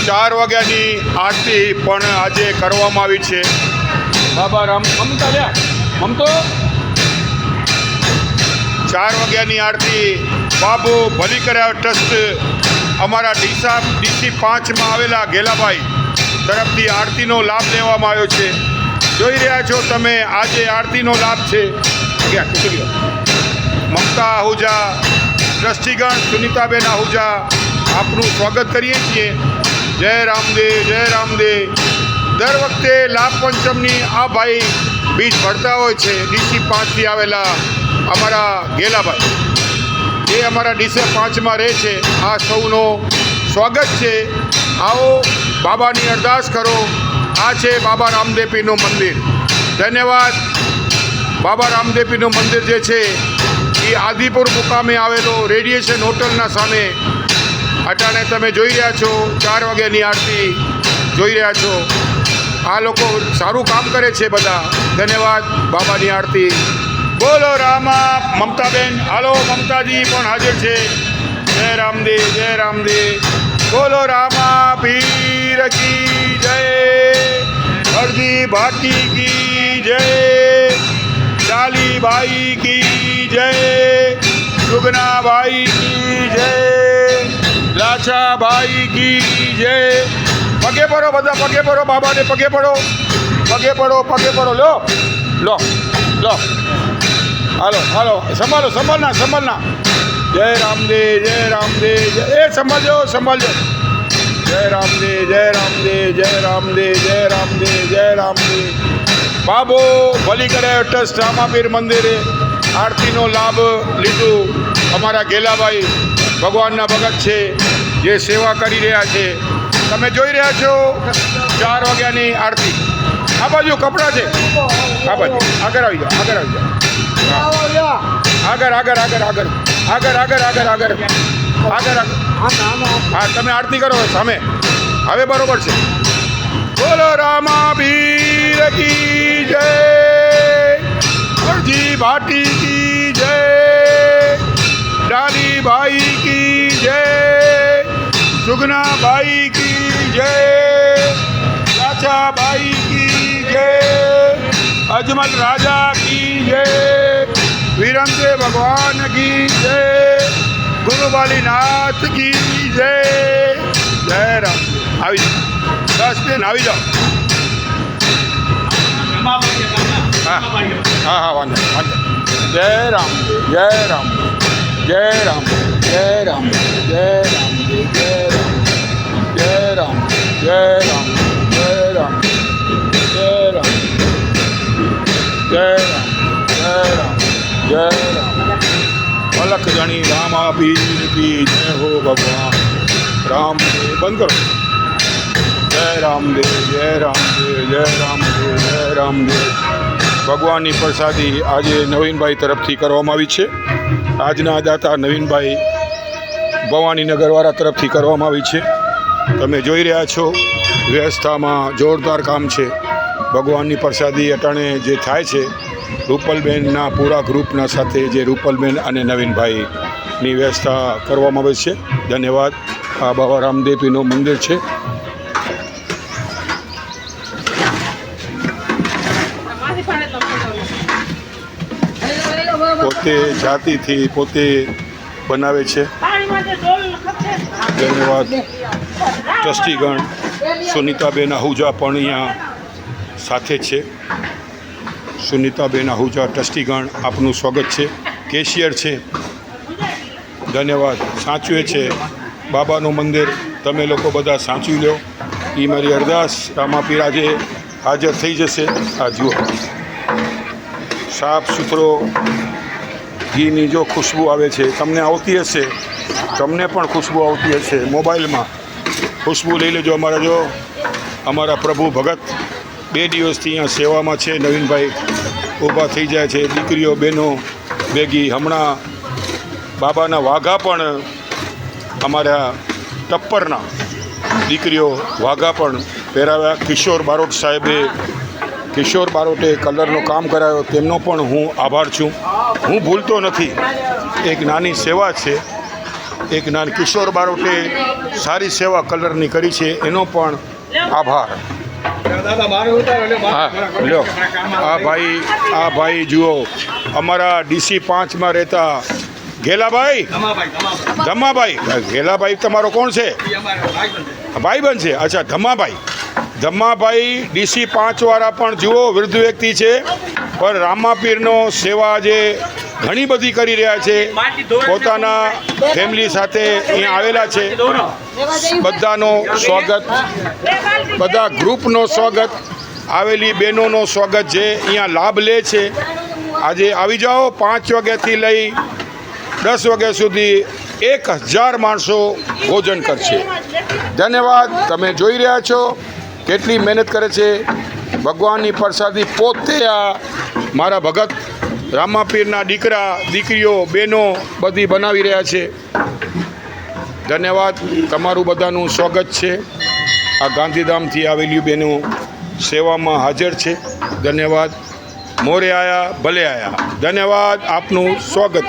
4 વાગ્યાની આરતી પણ આજે કરવામાં આવી છે. બાબા રામ મમતા લ્યા મમતો 4 વાગ્યાની આરતી બાબુ ભલીકરા ટ્રસ્ટ અમારા ડીસી 5માં આવેલા ગેલાભાઈ તરફથી આરતીનો લાભ લેવામાં આવ્યો છે. જોઈ રહ્યા છો તમે આજે આરતીનો લાભ છે. મમતા આહુજા, ટ્રસ્ટીગણ સુનિતાબેન આહુજા, આપનું સ્વાગત કરીએ છીએ. જય રામદેવ, જય રામદેવ. દર વખતે લાભ પંચમની આ ભાઈ બીજ ભરતા હોય છે. ડીસી 5થી આવેલા અમારા ગેલાભાઈ, એ અમારા ડીસી 5માં રહે છે. આ સૌનો સ્વાગત છે. આવો બાબાની અરદાસ કરો. આ છે બાબા રામદેવપીરનું મંદિર. ધન્યવાદ. બાબા રામદેવપીરનું મંદિર જે છે એ આદિપુર મુકામે આવેલો રેડિયેશન હોટલના સામે અટાણે તમે જોઈ રહ્યા છો. 4 વાગ્યાની આરતી જોઈ રહ્યા છો. આ લોકો સારું કામ કરે છે બધા. ધન્યવાદ. બાબાની આરતી બોલો રામા. મમતાબેન હાલો, મમતાજી પણ હાજર છે. જય રામદેવ, જય રામદેવ. બોલો રામા પીર કી જય, હરદી ભાટી કી જય, डालीबाई की जय, सुगनाबाई की जय, लाछाबाई की जय. पगे पड़ो बदा, पगे पड़ो बाबा ने, पगे पड़ो, पगे पड़ो, पगे पड़ो. लो लो लो, हालो हालो, संभालो संभालना संभालना. जय रामदेव, जय रामदेव, जय संभालो संभालो. जय रामदेव, जय रामदेव, जय रामदेव, जय रामदेव, जय रामदेव. बाबो भलीकरा ट्रस्ट रामापीर मंदिरे आरतीनो लाभ लीधो. अमारा गेलाभाई भगवानना भगत छे जे सेवा करी रह्या छे. तमे जोई रह्या छो 4 वाग्यानी आरती. आ बाजू कपड़ा छे, आ बाजू आगर आवी जाओ, आगर आवी जाओ, आगर आगर आगर आगर आगर आगर आगर आगर आगर. हाँ तमे आरती करो सामे. हवे बरोबर छे. बोलो रामापीर की जय, हरजी भाटी की जय, डाली भाई की जय, सुगना भाई की जय, लाछा भाई की जय, अजमल राजा की जय, वीरेंद्र भगवान की जय, गुरुबालीनाथ की जय. जय राम. આવી બસ બેન આવી જાઓ. હા હા હા વાંધો વાંધો. જય રામ, જય રામ, જય રામ, જય રામ, જય રામ, જય રામ, જય રામ, જય રામ, જય રામ, જય રામ, જય રામ, જય રામ, જય રામ. અલખ જાણી રામાપીર કી જય હો ભગવાન રામ. બંધ કરો. जय रामदेव, जय रामदेव, जय रामदेव, जय रामदेव. भगवाननी प्रसादी आज नवीन भाई तरफथी करवामां आवी छे. आजना दाता नवीन भाई भवानीनगरवाळा तरफथी करवामां आवी छे. तमे जोई रह्या छो व्यवस्थामां जोरदार काम छे. भगवाननी प्रसादी अटाणे जे थाय छे रूपलबेनना पूरा ग्रुपना साथे जे रूपलबेन अने नवीन भाईनी व्यवस्था करवामां आवे छे. धन्यवाद. आ बाबा रामदेवपीरनुं मंदिर छे. પોતે જાતિથી પોતે બનાવે છે. ધન્યવાદ. ટ્રસ્ટીગણ સુનિતાબેન આહુજા પણ અહીંયા સાથે છે. સુનિતાબેન આહુજા ટ્રસ્ટીગણ આપનું સ્વાગત છે. કેશિયર છે. ધન્યવાદ. સાચવે છે બાબાનું મંદિર. તમે લોકો બધા સાચવી લો. એ મારી અરદાસ. રામાપીર આજે હાજર થઈ જશે. આ જુઓ સાફ સુથરો ઘીની જો ખુશ્બુ આવે છે. તમને આવતી હશે, તમને પણ ખુશ્બુ આવતી હશે. મોબાઈલમાં ખુશ્બુ લઈ લેજો. અમારા પ્રભુ ભગત 2 દિવસથી અહીંયા સેવામાં છે. નવીનભાઈ ઊભા થઈ જાય છે. દીકરીઓ બહેનો ભેગી. હમણાં બાબાના વાઘા પણ અમારા ટપ્પરના દીકરીઓ વાઘા પણ પહેરાવ્યા. કિશોર બારોટ સાહેબે, કિશોર બારોટે કલરનો કામ કરાયો. તેમનો પણ હું આભાર છું. હું ભૂલતો નથી. એક નાની સેવા છે એક નાન કિશોર બારોટે સારી સેવા કલરની કરી છે એનો પણ આભાર. હા લ્યો આ ભાઈ જુઓ અમારા DC 5માં રહેતા ગેલાભાઈ ધમાભાઈ. ગેલાભાઈ તમારો કોણ છે? ભાઈબંધ છે. અચ્છા ધમાભાઈ DC 5 વાળા પણ જુઓ વૃદ્ધ વ્યક્તિ છે પણ રામાપીરનો સેવા જે ઘણી બધી કરી રહ્યા છે. પોતાના ફેમિલી સાથે અહીંયા આવેલા છે. બધાનો સ્વાગત, બધા ગ્રુપનો સ્વાગત, આવેલી બહેનોનો સ્વાગત જે અહીંયા લાભ લે છે. આજે આવી જાઓ. 5 વાગ્યાથી લઈ 10 વાગ્યા સુધી 1000 માણસો ભોજન કરશે. ધન્યવાદ. તમે જોઈ રહ્યા છો કેટલી મહેનત કરે છે. ભગવાનની પ્રસાદી પોતે આ મારા ભગત રામાપીરના દીકરા દીકરીઓ બહેનો બધી બનાવી રહ્યા છે. ધન્યવાદ. તમારું બધાનું સ્વાગત છે. આ ગાંધીધામથી આવેલી બહેનો સેવામાં હાજર છે. ધન્યવાદ. મોરે આયા ભલે આયા. ધન્યવાદ. આપનું સ્વાગત.